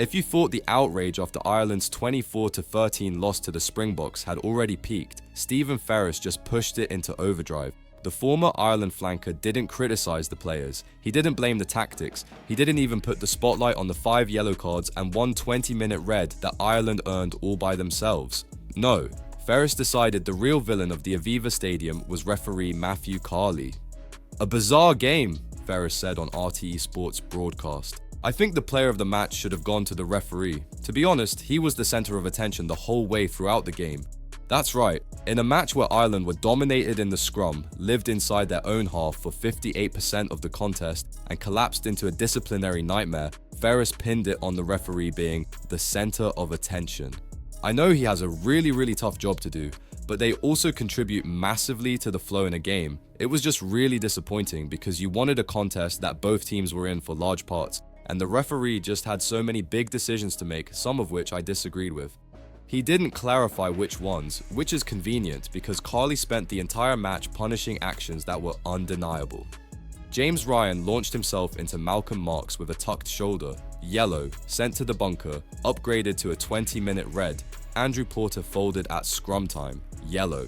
If you thought the outrage after Ireland's 24-13 loss to the Springboks had already peaked, Stephen Ferris just pushed it into overdrive. The former Ireland flanker didn't criticise the players, he didn't blame the tactics, he didn't even put the spotlight on the 5 yellow cards and 1 20-minute red that Ireland earned all by themselves. No, Ferris decided the real villain of the Aviva Stadium was referee Matthew Carley. "A bizarre game," Ferris said on RTE Sports broadcast. "I think the player of the match should have gone to the referee. To be honest, he was the centre of attention the whole way throughout the game." That's right, in a match where Ireland were dominated in the scrum, lived inside their own half for 58% of the contest, and collapsed into a disciplinary nightmare, Ferris pinned it on the referee being the centre of attention. I know he has a really tough job to do, but they also contribute massively to the flow in a game. It was just really disappointing because you wanted a contest that both teams were in for large parts, and the referee just had so many big decisions to make, some of which I disagreed with. He didn't clarify which ones, which is convenient because Carley spent the entire match punishing actions that were undeniable. James Ryan launched himself into Malcolm Marx with a tucked shoulder, yellow, sent to the bunker, upgraded to a 20-minute red. Andrew Porter folded at scrum time, yellow.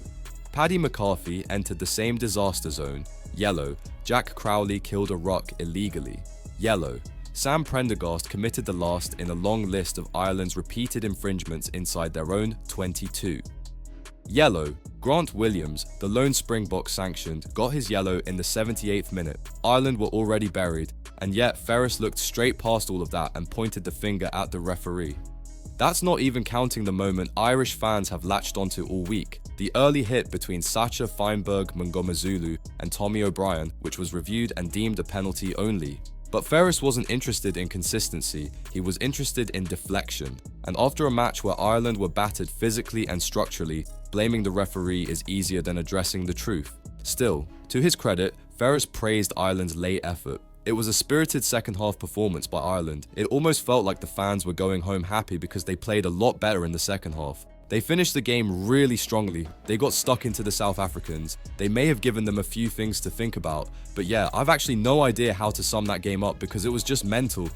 Paddy McCarthy entered the same disaster zone, yellow. Jack Crowley killed a ruck illegally, yellow. Sam Prendergast committed the last in a long list of Ireland's repeated infringements inside their own 22. Yellow. Grant Williams, the lone Springbok sanctioned, got his yellow in the 78th minute. Ireland were already buried, and yet Ferris looked straight past all of that and pointed the finger at the referee. That's not even counting the moment Irish fans have latched onto all week, the early hit between Sacha Feinberg Mngomezulu and Tommy O'Brien, which was reviewed and deemed a penalty only. But Ferris wasn't interested in consistency, he was interested in deflection. And after a match where Ireland were battered physically and structurally, blaming the referee is easier than addressing the truth. Still, to his credit, Ferris praised Ireland's late effort. It was a spirited second half performance by Ireland. It almost felt like the fans were going home happy because they played a lot better in the second half. They finished the game really strongly. They got stuck into the South Africans. They may have given them a few things to think about, but yeah, I've actually no idea how to sum that game up because it was just mental.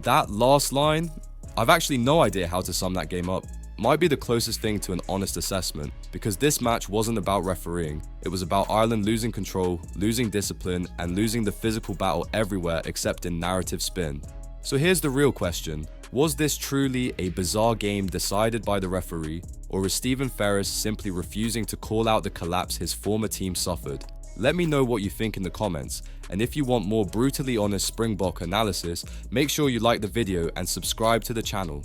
That last line, I've actually no idea how to sum that game up. Might be the closest thing to an honest assessment, because this match wasn't about refereeing. It was about Ireland losing control, losing discipline, and losing the physical battle everywhere except in narrative spin. So here's the real question. Was this truly a bizarre game decided by the referee, or is Stephen Ferris simply refusing to call out the collapse his former team suffered? Let me know what you think in the comments, and if you want more brutally honest Springbok analysis, make sure you like the video and subscribe to the channel.